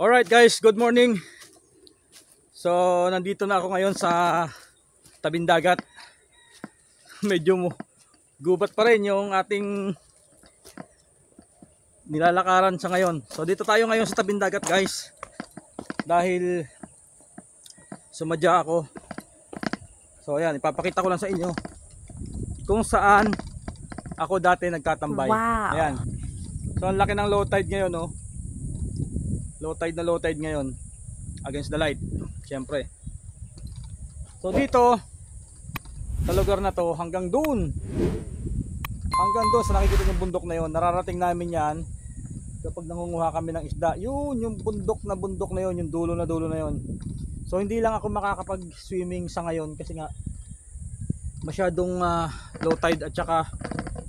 Alright guys, good morning. So nandito na ako ngayon sa tabing dagat. Medyo gubat pa rin yung ating nilalakaran sa ngayon. So dito tayo ngayon sa tabing dagat guys. Dahil sumadya ako. So ayan, ipapakita ko lang sa inyo kung saan ako dati nagtatambay. Wow. Ayan. So ang laki ng low tide ngayon, no. Low tide ngayon against the light, syempre. So dito sa lugar na to hanggang doon sa nakikita yung bundok na yon, nararating namin yan kapag nangunguha kami ng isda. Yun yung bundok na yon, yung dulo na yon. So hindi lang ako makakapag swimming sa ngayon kasi nga masyadong low tide at saka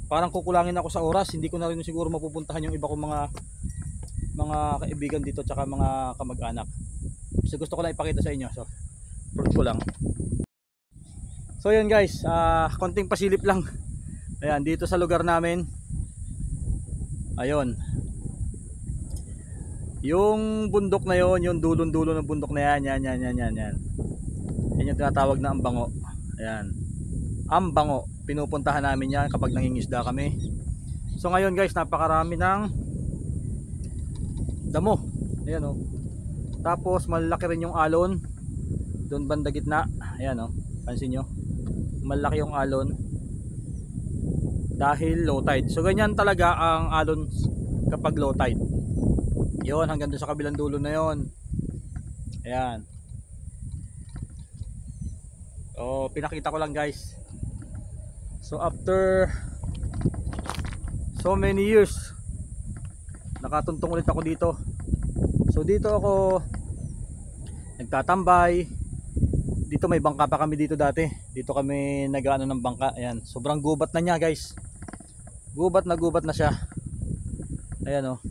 parang kukulangin ako sa oras. Hindi ko na rin siguro mapupuntahan yung iba kong mga kaibigan dito tsaka mga kamag-anak. So gusto ko lang ipakita sa inyo. So proof ko lang. So yan guys, konting pasilip lang. Ayan, dito sa lugar namin. Ayun. Yung bundok na yon, yung dulon-dulo ng bundok na yan. Yan yung tinatawag na Ambango. Ayan. Ambango. Pinupuntahan namin yan kapag nangingisda kami. So ngayon guys, napakarami ng damo. Ayan o. Tapos malaki rin yung alon doon banda gitna. Ayan o. Pansin nyo, malaki yung alon dahil low tide. So ganyan talaga ang alon kapag low tide. Yun, hanggang doon sa kabilang dulo na yon. Ayan. So pinakita ko lang guys. So after so many years nakatuntong ulit ako dito. So dito ako nagtatambay. Dito may bangka pa kami dito dati. Dito kami nag-aano ng bangka. Ayan, sobrang gubat na niya guys. Gubat na siya. Ayan o.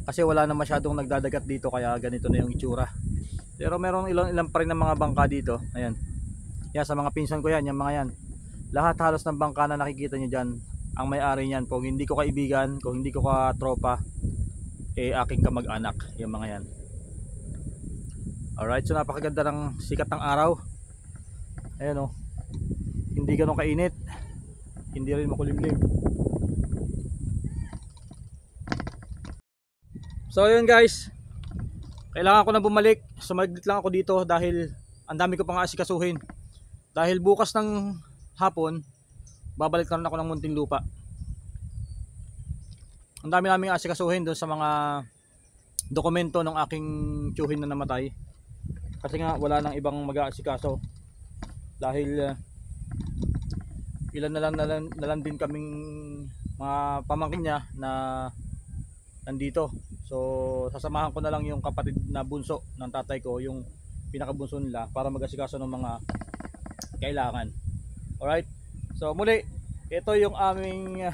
Kasi wala na masyadong nagdadagat dito kaya ganito na yung itsura. Pero meron ilang pa rin ng mga bangka dito. Ayan. Yan sa mga pinsan ko yan, yung mga yan. Lahat halos ng bangka na nakikita nyo dyan, ang may-ari niyan, kung hindi ko kaibigan, kung hindi ko katropa, aking kamag-anak, yung mga yan. Alright, so napakaganda ng sikat ng araw. Ayan o. Hindi ganun kainit, hindi rin makulimlim. So yun guys, kailangan ko na bumalik. Sumaglit lang ako dito dahil ang dami ko pang aasikasuhin. Dahil bukas ng hapon babalik na rin ako ng Muntinlupa. Ang dami naming asikasuhin doon sa mga dokumento ng aking tiyuhin na namatay. Kasi nga wala nang ibang mag-aasikaso. Dahil ilan na lang din kaming mga pamangkin niya na nandito. So sasamahan ko na lang yung kapatid na bunso ng tatay ko, yung pinakabunso nila, para mag-asikaso ng mga kailangan. Alright. So muli, ito yung aming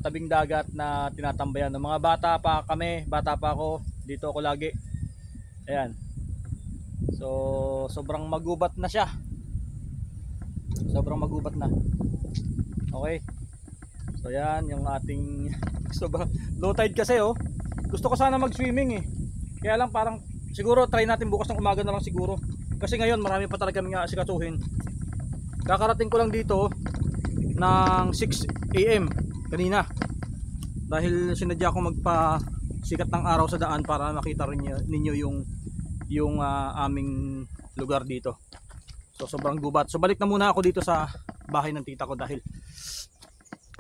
tabing dagat na tinatambayan ng mga bata pa kami. Bata pa ako, dito ako lagi. Ayan. So sobrang magubat na siya. Sobrang magubat na. Okay. So yan yung ating sobrang low tide kasi oh. Gusto ko sana mag-swimming eh. Kaya lang parang siguro try natin bukas ng umaga na lang siguro. Kasi ngayon marami pa talaga kaming asikasuhin. Kakarating ko lang dito ng 6 AM kanina. Dahil sinadya ko magpa-sikat ng araw sa daan para makita rin ninyo yung aming lugar dito. So sobrang gubat. So balik na muna ako dito sa bahay ng tita ko dahil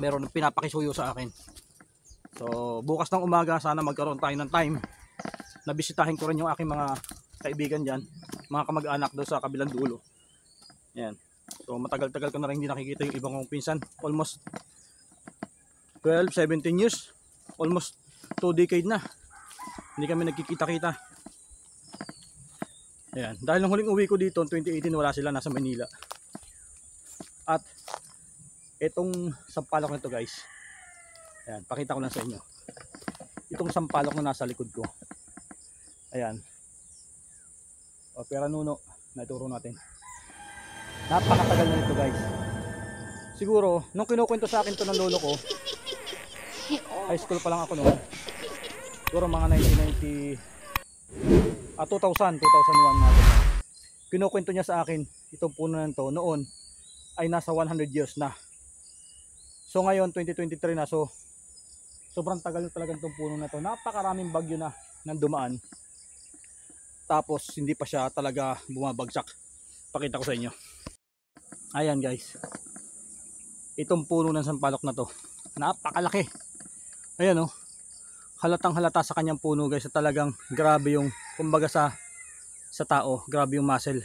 meron pinapakisuyo sa akin. So bukas ng umaga sana magkaroon tayo ng time na bisitahin ko rin yung aking mga kaibigan dyan, mga kamag-anak doon sa kabilang dulo. Yan. So matagal-tagal ko na rin hindi nakikita yung ibang kong pinsan. Almost 12, 17 years. Almost 2 decade na. Hindi kami nagkikita-kita. Ayan. Dahil nung huling uwi ko dito, 2018, wala sila, nasa Manila. At itong sampalok na ito guys. Ayan, pakita ko lang sa inyo. Itong sampalok na nasa likod ko. Ayan. Opera Nuno, naturo natin. Napakatagal na nito guys. Siguro, nung kinukwento sa akin to ng lolo ko, high school pa lang ako noon. siguro mga 1990 2001 natin. Kinukwento niya sa akin itong puno na to noon ay nasa 100 years na. So ngayon 2023 na, so sobrang tagal na talaga itong puno na to. Napakaraming bagyo na nang dumaan. Tapos hindi pa siya talaga bumabagsak. Pakita ko sa inyo. Ayan guys. Itong puno ng sampalok na to, napakalaki. Ayan oh. Halatang halata sa kanyang puno guys, talagang grabe yung kumbaga sa tao, grabe yung muscle.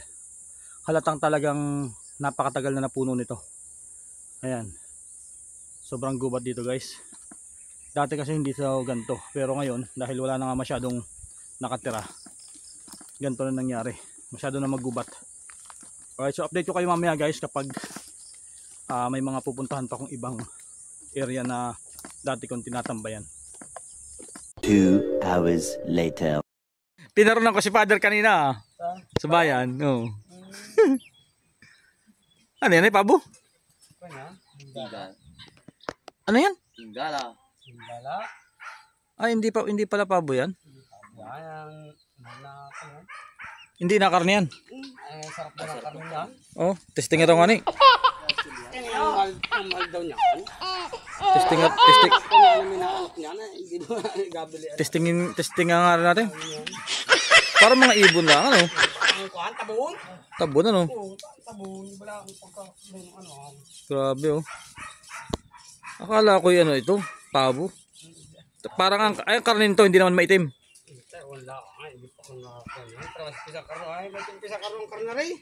Halatang talagang napakatagal na puno nito. Ayan. Sobrang gubat dito guys. Dati kasi hindi sa ganito, pero ngayon dahil wala na nga masyadong nakatira, ganito na nangyari. Masyado na maggubat. Alright, so update ko kayo mamaya guys kapag may mga pupuntahan pa kong ibang area na dati kong tinatambayan. 2 hours later. Tinaronan ko si Father kanina sa bayan. No. Ano yan, Pabo? Ano yan? Tinggala. Ay, hindi pala pabo yan. Hindi na karne yan. Sarap na ng karne yan. Oh, testing ito nga ni. Ang mahal daw niya. Testing nga rin natin. Para mga ibon lang, ano? Tabon? Tabon, ano? Tabon. Wala akong pagka... Grabe, oh. Akala ko ano ito, pabo. Parang ang karne nito hindi naman maitim. Wala. Ay, hindi pa ko nakakain. Tapos pisang karno. Ay, ba't yung pisang karno karne rin?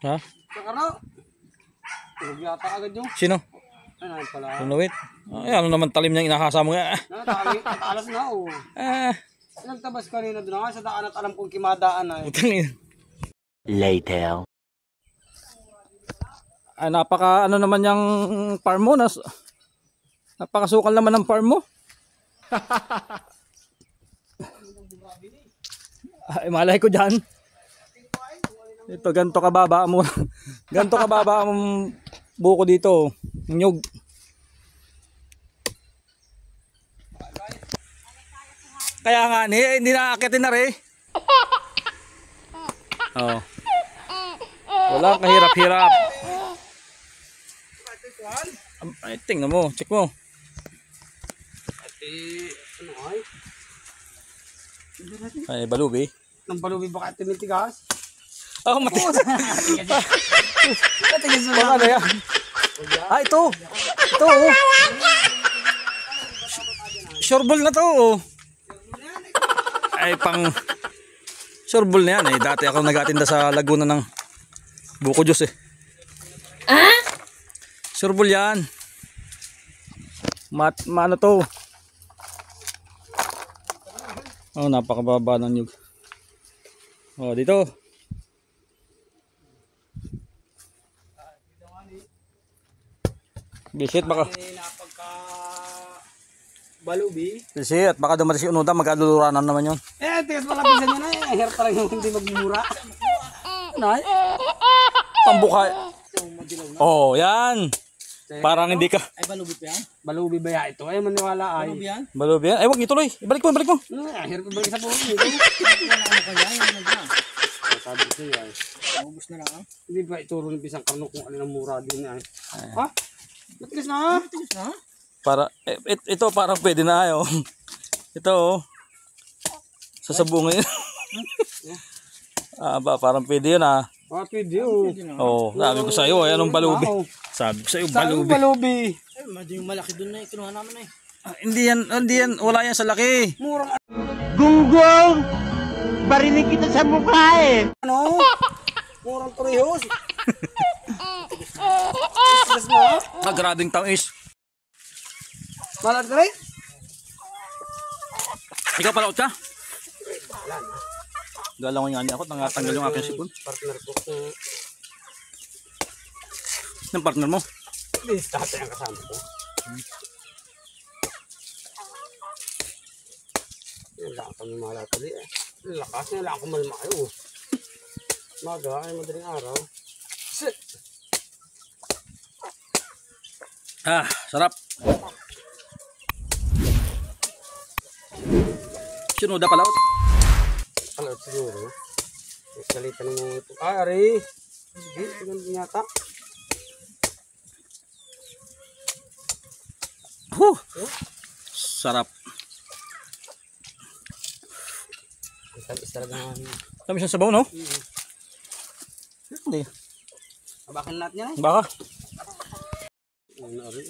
Ha? Pisang karno? Tulog yata agad yung... Sino? Ano pala? Ano wait? Ay, ano naman talim niyang inahasa mo nga. Alas na, oh. Nagtabas kanina doon nga sa daan at alam kong kimadaan ay. Later. Ay, napaka ano naman yung farm mo. Napakasukal naman ng farm mo. Ay, malay ko dyan. Ito, ganito kababa mo. Ganito kababa ang buko dito. Nyug. Kaya nga, hindi nakaakitin na rin. Oh. Wala, kahirap-hirap. Ay, tingnan mo, check mo. Ano ay? Ay, balubi. Nang balubi baka tinitigas? Oh, mati. Katigas mo Ano yan? Ah, ito. Ito, oh. Sureball na to, oh. Ay, pang sureball na yan, eh. Dati ako nag-atinda sa Laguna ng buko juice, eh. Sureball yan. Maano to? Oh, napakababa ng nyug. Oh, dito. Bisit baka. Balubi? Bisit, baka dumating si Unuda, magkaluluranan naman yun. Tigas malapisan niya na eh. Hair pa lang yung hindi magmura. Nay? Pambukay. Oh, yan. Parang hindi ka. Ay, balubi pa yan? Balubi ba yan ito? Ay, maniwala ay. Balubi yan? Balubi yan. Ay, wag ituloy. Ibalik mo, ibalik mo. Hair pa balik sa buong ito. Wala ano kaya, yung nagyan. Sabi ko yan. Ubus na lang. Hindi ba ituro ng pisang karno kung alin ang mura din ay. Ha? Matigas na? Matigas na? Para, ito parang pwede na ayo. Ito, oh. Sasabungin. Parang pwede yun, ah. Pwede, oh. Oh, sabi ko sa'yo, ay anong balubi? Sabi ko sa'yo, balubi. Balubi. Ay, medyo yung malaki dun na kinuha namin eh. Hindi yan, wala yan sa laki. Murang Gunggong! Barinig kita sa mukha eh! ano? Murang turihos. Tigas na? Grabing tamis. Malat ka rin? Ikaw pala ka? Galangon nga niya ako, nangatanggal yung aking sipon. Partner ko. Ng partner mo? Hindi, tatay ang kasama ko. Wala kami malatali eh. Lakas na wala akong malmayo. Maga ay madaling araw. Sit! Sarap. Sinuda pala. Ano siguro? Salitan mo ito. Ay, ari. Sige, ganun din yata. Sarap. Tamis talaga nga. Tamis ang sabaw, no? Hindi. Abakan natin yan eh. Baka. Ano ari?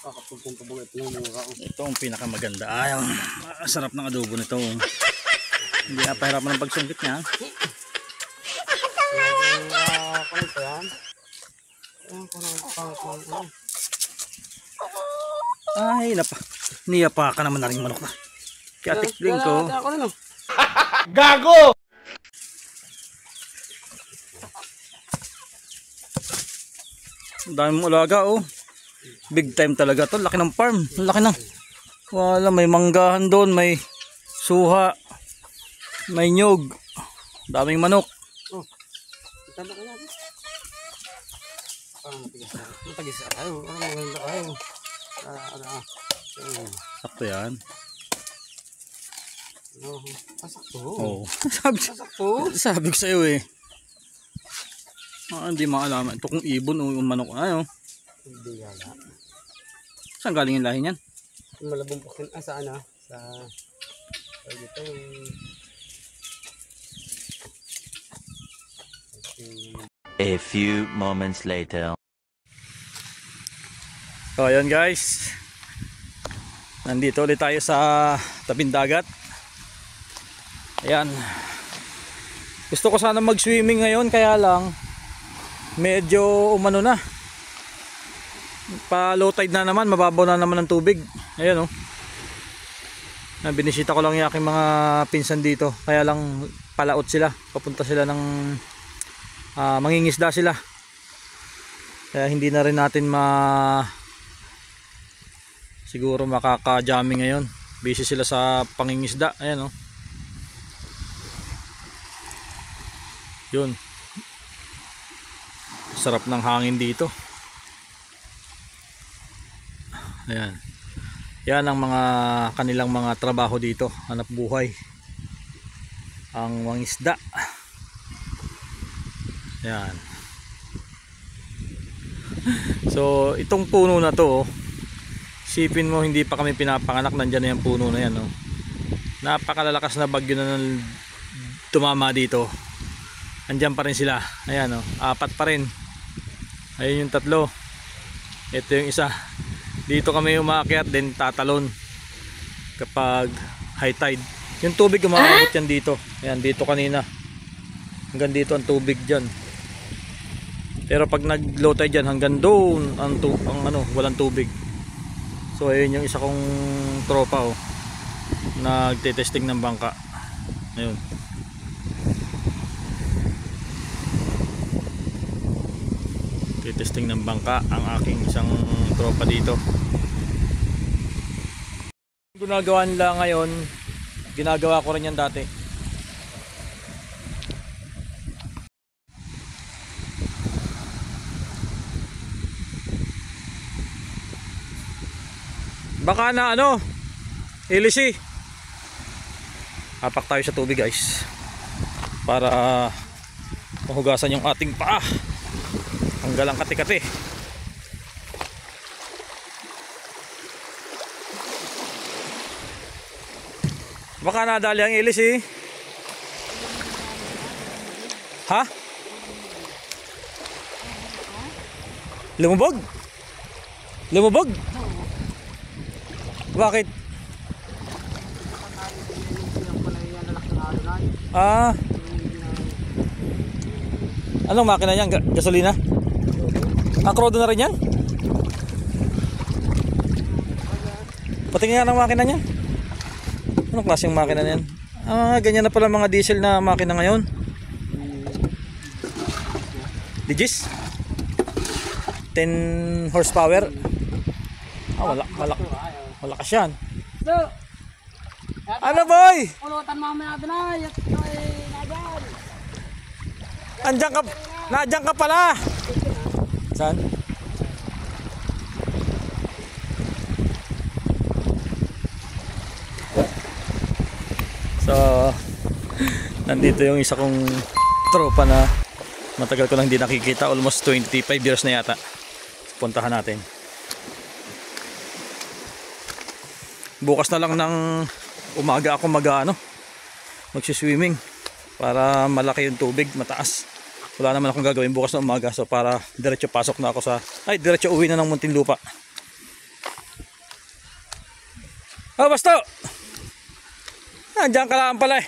Kakapagpong ito ng mura. Ito ang pinakamaganda. Ay, sarap ng adobo nito. Hindi na pahirapan ng pagsungkit niya. Ano ito yan? Ay, niyapa ka naman na rin manok na. Kaya tikling ko. Gago! Ang dami mong alaga, oh. Big time talaga to. Laki ng farm. Laki na. Wala, may manggahan doon. May suha. May nyog. Daming manok. Oh. Italo ka natin. Matigas na. Matigas na kayo. Maganda kayo. Sakto yan. Sakto. Oo. Sabi ko sa'yo eh. Hindi maalaman. Ito kung ibon o yung manok. Ano? Hindi yala. Saan galing yung lahi niyan? Malabong pakin. Saan ah? Sa dito. A few moments later. So ayan guys. Nandito ulit tayo sa tabing dagat. Ayan. Gusto ko sana mag-swimming ngayon kaya lang medyo umano na. Pa low tide na naman, mababaw na naman ang tubig. Ayan oh. Binisita ko lang yung aking mga pinsan dito. Kaya lang palaot sila. Papunta sila ng mangingisda sila. Kaya hindi na rin natin siguro makaka-jamming ngayon. Busy sila sa pangingisda. Ayan oh. Yun. Sarap ng hangin dito. Ayan. Yan ang mga kanilang mga trabaho dito. Hanap buhay. Ang mangisda. Ayan. So itong puno na to, sipin mo hindi pa kami pinapanganak, nandyan na yung puno na yan. Oh. Napakalalakas na bagyo na tumama dito. Andyan pa rin sila. Ayan oh, 4 pa rin. Ayun yung 3. Ito yung isa. Dito kami umaakyat din tatalon kapag high tide. Yung tubig umaabot yan dito. Ayan dito kanina. Hanggang dito ang tubig dyan. Pero pag nag low tide dyan hanggang doon ang walang tubig. So ayun yung isa kong tropa oh. Nagte-testing ng bangka. Ayun. Testing ng bangka ang aking isang tropa dito. Ginagawa nila ngayon, ginagawa ko rin yan dati. Baka na ilisi. Hapak tayo sa tubig guys para mahugasan yung ating paa. Ang galang kati-kati. Baka nadali ang ilis eh. Ha? Lumubog? Lumubog? Bakit? Anong makina niyan? Gasolina? Ang krodo na rin yan? Patingin nga ng makina niya. Anong klaseng makina niyan? Ganyan na pala mga diesel na makina ngayon. Digis? 10 horsepower? Malakas yan. Ano boy? Pulutan mamaya natin ay. Nandiyan ka pala. Saan? So, nandito yung isa kong tropa na matagal ko nang hindi nakikita. Almost 25 years na yata. Puntahan natin. Bukas na lang ng umaga ako magsiswimming para malaki yung tubig, mataas. Wala naman akong gagawin bukas na umaga, so para diretso pasok na ako diretso uwi na ng Muntinlupa. Oh, Basto! Diyan ka lang pala eh.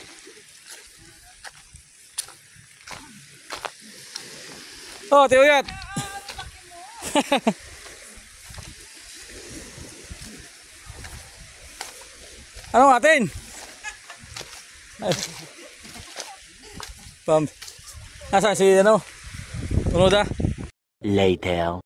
Oh, Tiyuyat! Ano atin? Pam. Nasaan si Unoda? Later.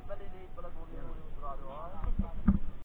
Maliliit pala